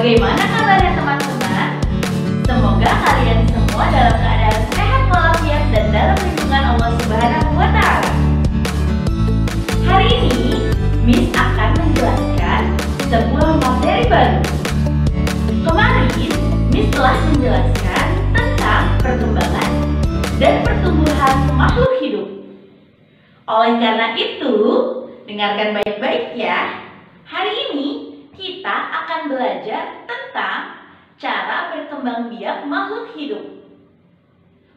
Bagaimana kabarnya teman-teman? Semoga kalian semua dalam keadaan sehat walafiat dan dalam lindungan Allah Subhanahu wa Ta'ala. Hari ini, Miss akan menjelaskan sebuah materi baru. Kemarin, Miss telah menjelaskan tentang perkembangan dan pertumbuhan makhluk hidup. Oleh karena itu, dengarkan baik-baik ya. Hari ini kita akan belajar tentang cara berkembang biak makhluk hidup.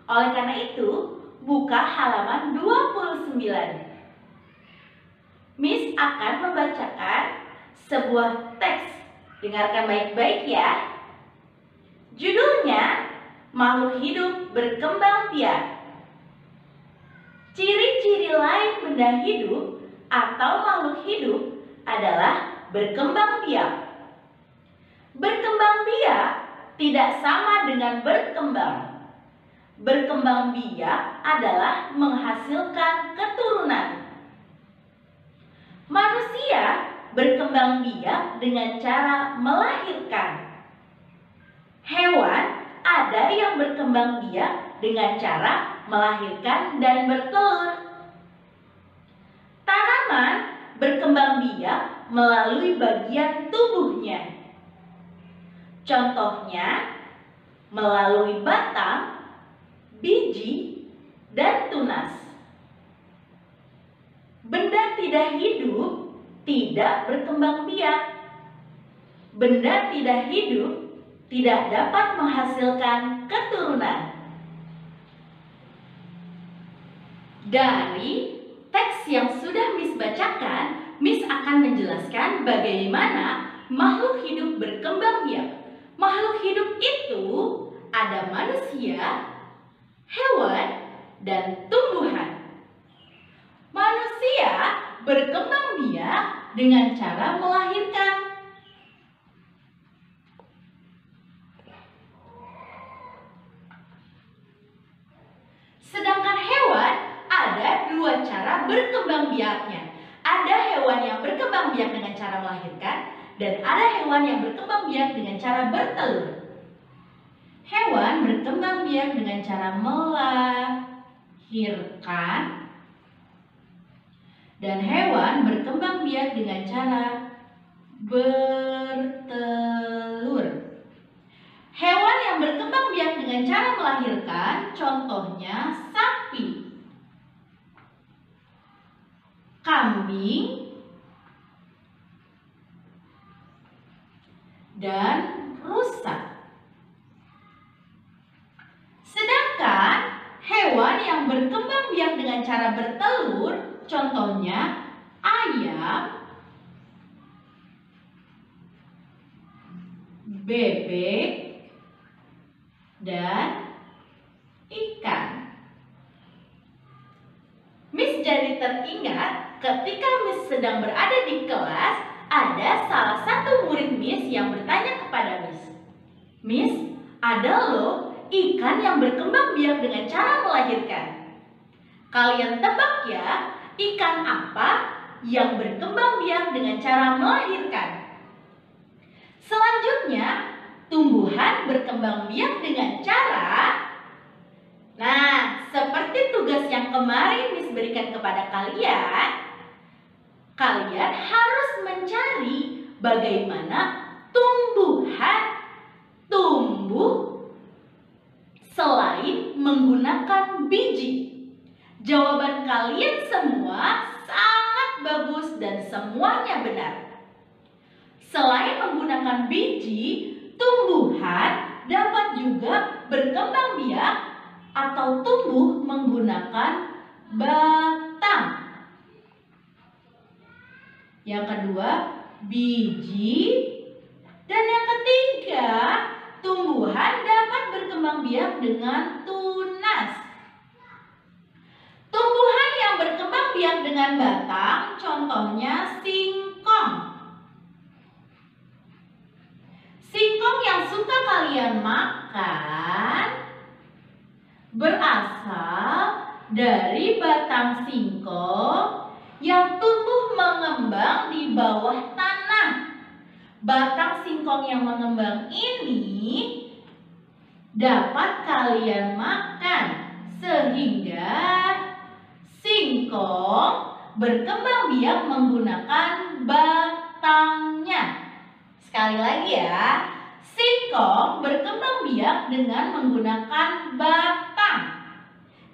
Oleh karena itu, buka halaman 29. Miss akan membacakan sebuah teks. Dengarkan baik-baik ya. Judulnya, Makhluk Hidup Berkembang Biak. Ciri-ciri lain benda hidup atau makhluk hidup adalah berkembang biak. Berkembang biak tidak sama dengan berkembang. Berkembang biak adalah menghasilkan keturunan. Manusia berkembang biak dengan cara melahirkan. Hewan ada yang berkembang biak dengan cara melahirkan dan bertelur. Tanaman berkembang biak melalui bagian tubuhnya. Contohnya, melalui batang, biji, dan tunas. Benda tidak hidup tidak berkembang biak. Benda tidak hidup tidak dapat menghasilkan keturunan. Dari teks yang sudah Miss bacakan, Miss akan menjelaskan bagaimana makhluk hidup berkembang biak. Makhluk hidup itu ada manusia, hewan, dan tumbuhan. Manusia berkembang biak dengan cara melahirkan. Sedangkan hewan ada dua cara berkembang biaknya. Ada hewan yang berkembang biak dengan cara melahirkan, dan ada hewan yang berkembang biak dengan cara bertelur. Hewan berkembang biak dengan cara melahirkan, dan hewan berkembang biak dengan cara bertelur. Hewan yang berkembang biak dengan cara melahirkan, contohnya sapi, kambing, dan rusa. Sedangkan hewan yang berkembang biak dengan cara bertelur, contohnya ayam, bebek, dan ikan. Miss jadi teringat ketika Miss sedang berada di kelas, ada salah satu murid Miss yang bertanya kepada Miss, "Miss, ada loh ikan yang berkembang biak dengan cara melahirkan. Kalian tebak ya, ikan apa yang berkembang biak dengan cara melahirkan?" Selanjutnya, tumbuhan berkembang biak dengan cara, nah, seperti tugas yang kemarin Miss berikan kepada kalian, kalian harus mencari bagaimana tumbuhan tumbuh selain menggunakan biji. Jawaban kalian semua sangat bagus dan semuanya benar. Selain menggunakan biji, tumbuhan dapat juga berkembang biak atau tumbuh menggunakan batang. Yang kedua, biji. Dan yang ketiga, tumbuhan dapat berkembang biak dengan tunas. Tumbuhan yang berkembang biak dengan batang, contohnya singkong. Singkong yang suka kalian makan berasal dari batang singkong yang tumbuh mengembang di bawah tanah. batang singkong yang mengembang ini dapat kalian makan, sehingga singkong berkembang biak menggunakan batangnya. Sekali lagi ya, singkong berkembang biak dengan menggunakan batang.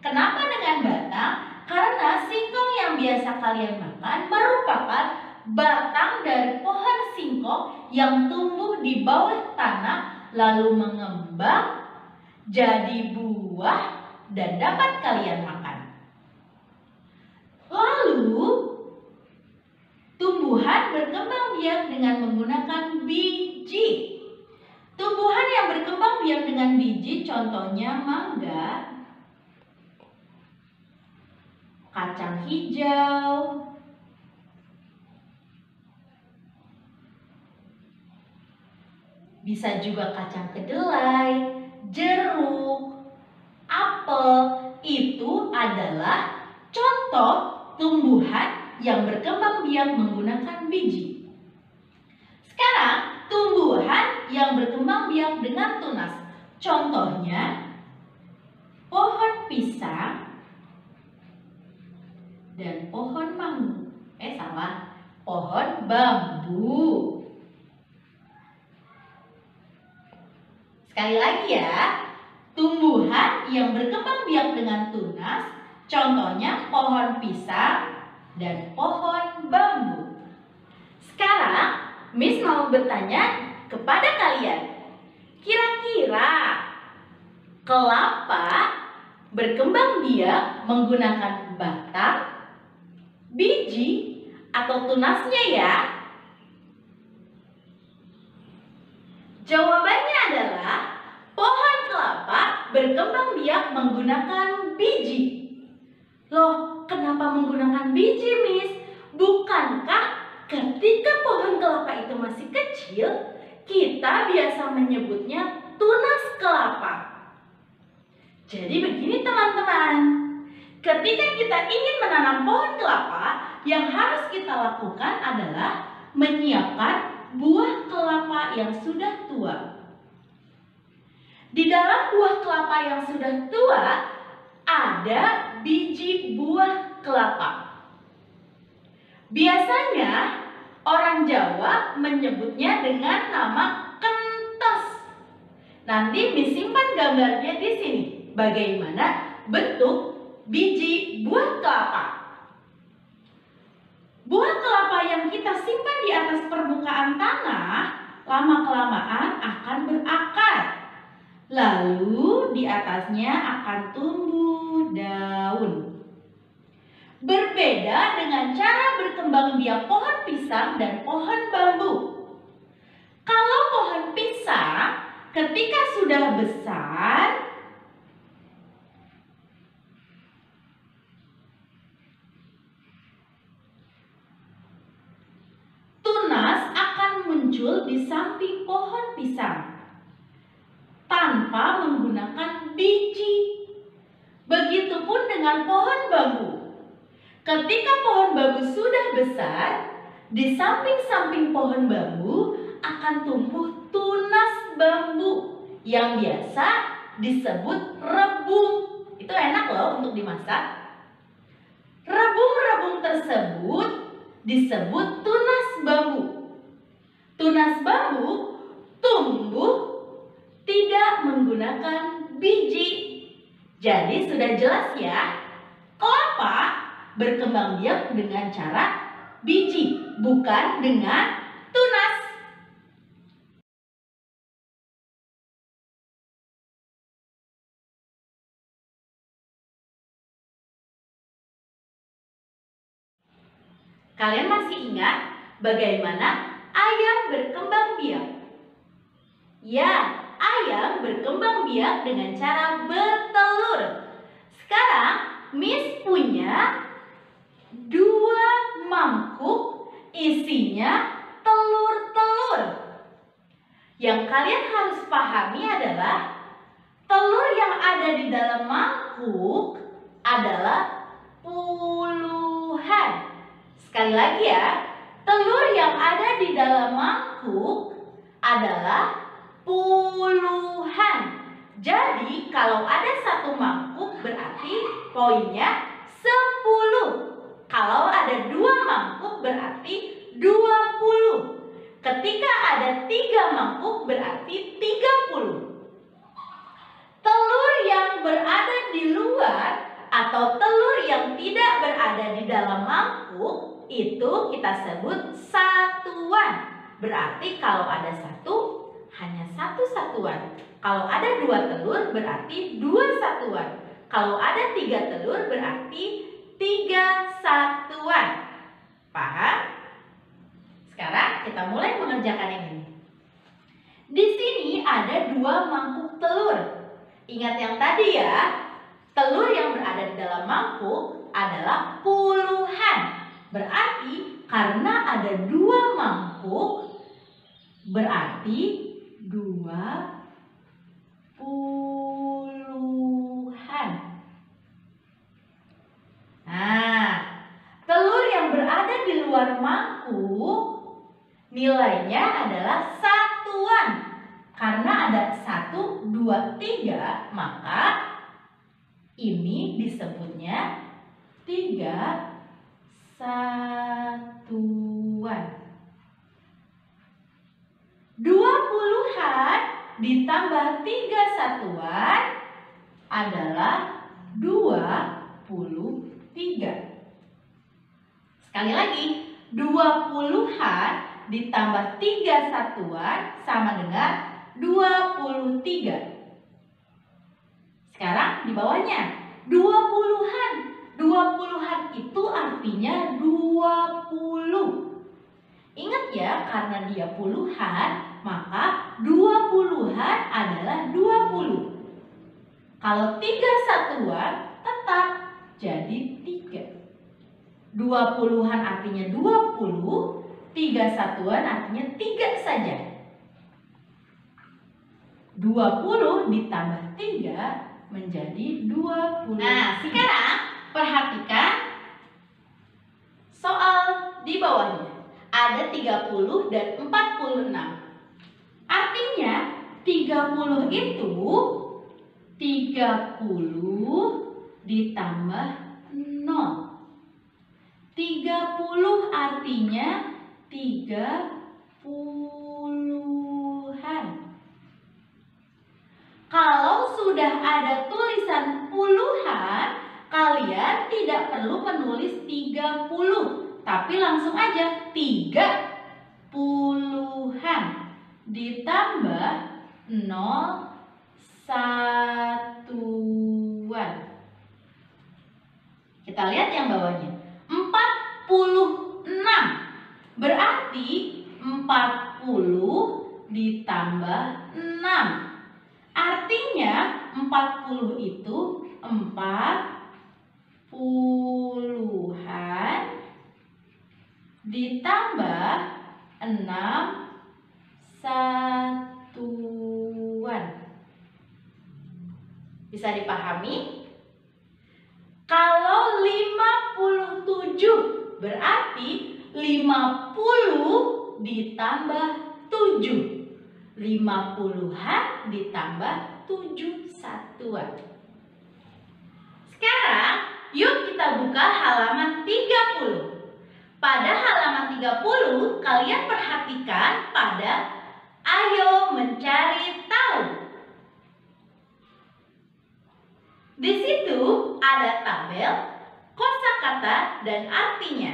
Kenapa dengan batang? Karena singkong yang biasa kalian makan merupakan batang dari pohon singkong yang tumbuh di bawah tanah lalu mengembang jadi buah dan dapat kalian makan. Lalu tumbuhan berkembang biak dengan menggunakan biji. Tumbuhan yang berkembang biak dengan biji contohnya mangga, kacang hijau, bisa juga kacang kedelai, jeruk, apel. Itu adalah contoh tumbuhan yang berkembang biak menggunakan biji. Sekarang tumbuhan yang berkembang biak dengan tunas. Contohnya pohon pisang dan pohon mangga. Pohon bambu. Sekali lagi ya, tumbuhan yang berkembang biak dengan tunas, contohnya pohon pisang dan pohon bambu. Sekarang, Miss mau bertanya kepada kalian, kira-kira kelapa berkembang biak menggunakan batang, biji, atau tunasnya ya? Jawabannya adalah pohon kelapa berkembang biak menggunakan biji. Loh, kenapa menggunakan biji, Miss? Bukankah ketika pohon kelapa itu masih kecil, kita biasa menyebutnya tunas kelapa? Jadi begini teman-teman, ketika kita ingin menanam pohon kelapa, yang harus kita lakukan adalah menyiapkan buah kelapa yang sudah tua. Di dalam buah kelapa yang sudah tua ada biji buah kelapa. Biasanya orang Jawa menyebutnya dengan nama kentos. Nanti disimpan gambarnya di sini. Bagaimana bentuk biji buah kelapa. Buah kelapa yang kita simpan di atas permukaan tanah lama-kelamaan akan berakar. Lalu di atasnya akan tumbuh daun. Berbeda dengan cara berkembang biak pohon pisang dan pohon bambu. Kalau pohon pisang ketika sudah besar, tunas akan muncul di samping pohon pisang tanpa menggunakan biji. Begitupun dengan pohon bambu. Ketika pohon bambu sudah besar, di samping-samping pohon bambu akan tumbuh tunas bambu yang biasa disebut rebung. Itu enak loh untuk dimasak. Rebung-rebung tersebut disebut tunas bambu. Tunas bambu tumbuh tidak menggunakan biji. Jadi sudah jelas ya, kelapa berkembang biak dengan cara biji, bukan dengan tunas. Kalian masih ingat bagaimana ayam berkembang biak? Ya, ayam berkembang biak dengan cara bertelur. Sekarang Miss punya 2 mangkuk isinya telur-telur. Yang kalian harus pahami adalah telur yang ada di dalam mangkuk adalah puluhan. Sekali lagi ya, telur yang ada di dalam mangkuk mangkuk adalah puluhan. Jadi kalau ada satu mangkuk berarti poinnya 10. Kalau ada 2 mangkuk berarti 20. Ketika ada 3 mangkuk berarti 30. Telur yang berada di luar atau telur yang tidak berada di dalam mangkuk itu kita sebut satuan. Berarti kalau ada satu, hanya satu satuan. Kalau ada 2 telur berarti 2 satuan. Kalau ada 3 telur berarti 3 satuan. Paham? Sekarang kita mulai mengerjakan yang ini. Di sini ada 2 mangkuk telur. Ingat yang tadi ya, telur yang berada di dalam mangkuk adalah puluhan. Berarti karena ada 2 mangkuk, berarti 20-an. Nah, telur yang berada di luar mangkuk nilainya adalah satuan. Karena ada 1, 2, 3, maka ini disebutnya 3 satuan. 20-an ditambah 3 satuan adalah 23. Sekali lagi, 20-an ditambah 3 satuan sama dengan 23. Sekarang di bawahnya 20-an. 20-an itu artinya 20. Ingat ya, karena dia puluhan, maka 20-an adalah 20. Kalau 3 satuan tetap jadi 3. 20-an artinya 20, 3 satuan artinya 3 saja. 20 ditambah 3 menjadi 20. Nah, sekarang perhatikan soal di bawahnya. Ada 30 dan 46. Artinya 30 itu 30 ditambah 0. 30 artinya 30-an. Kalau sudah ada tulisan puluhan, kalian tidak perlu menulis 30, tapi langsung aja 30-an ditambah 0 satuan. Kita lihat yang bawahnya. 46. Berarti 40 ditambah 6. Artinya 40 itu 40-an ditambah 6 satuan. Bisa dipahami? Kalau 57 berarti 50 ditambah 7. 50-an ditambah 7 satuan. Sekarang yuk kita buka halaman 30. Pada halaman 30 kalian perhatikan pada ayo mencari tahu. Di situ ada tabel, kosakata dan artinya.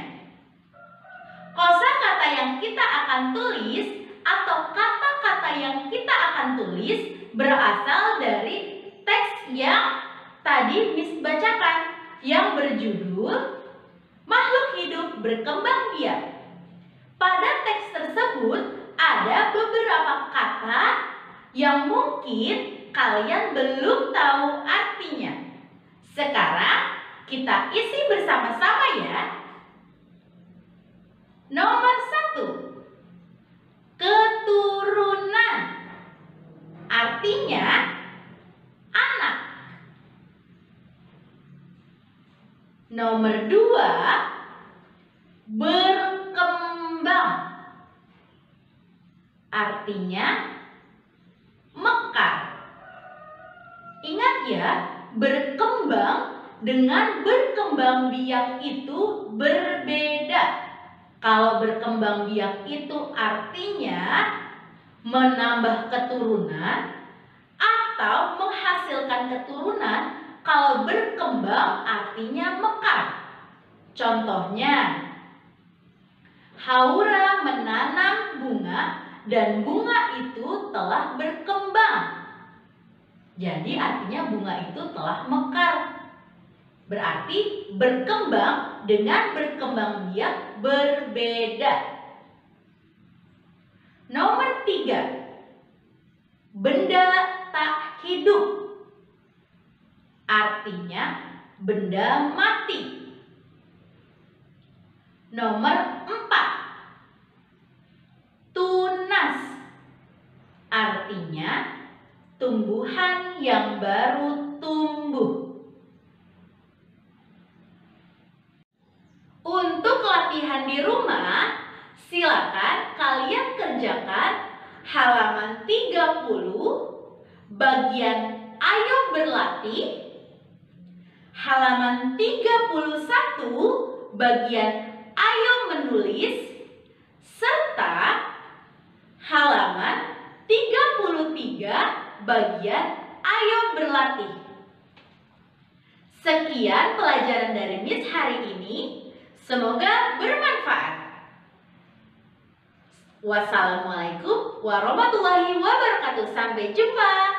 Kosakata yang kita akan tulis atau kata-kata yang kita akan tulis berasal dari teks yang tadi Miss bacakan, yang berjudul Makhluk Hidup Berkembang Biak. Pada teks tersebut ada beberapa kata yang mungkin kalian belum tahu artinya. Sekarang kita isi bersama-sama ya. Nomor 1. Keturunan. Artinya anak. Nomor 2. Berkembang. artinya mekar. Ingat ya, berkembang dengan berkembang biak itu berbeda. Kalau berkembang biak itu artinya menambah keturunan atau menghasilkan keturunan. Kalau berkembang artinya mekar. Contohnya, Haura menanam bunga dan bunga itu telah berkembang. Jadi artinya bunga itu telah mekar. Berarti berkembang dengan berkembang biak berbeda. Nomor 3, benda tak hidup. Artinya benda mati. Nomor 4, tunas. Artinya tumbuhan yang baru tumbuh. Untuk latihan di rumah, silakan kalian kerjakan halaman 30 bagian ayo berlatih, halaman 31 bagian ayo menulis, serta halaman 33 bagian ayo berlatih. Sekian pelajaran dari Miss hari ini. Semoga bermanfaat. Wassalamualaikum warahmatullahi wabarakatuh. Sampai jumpa.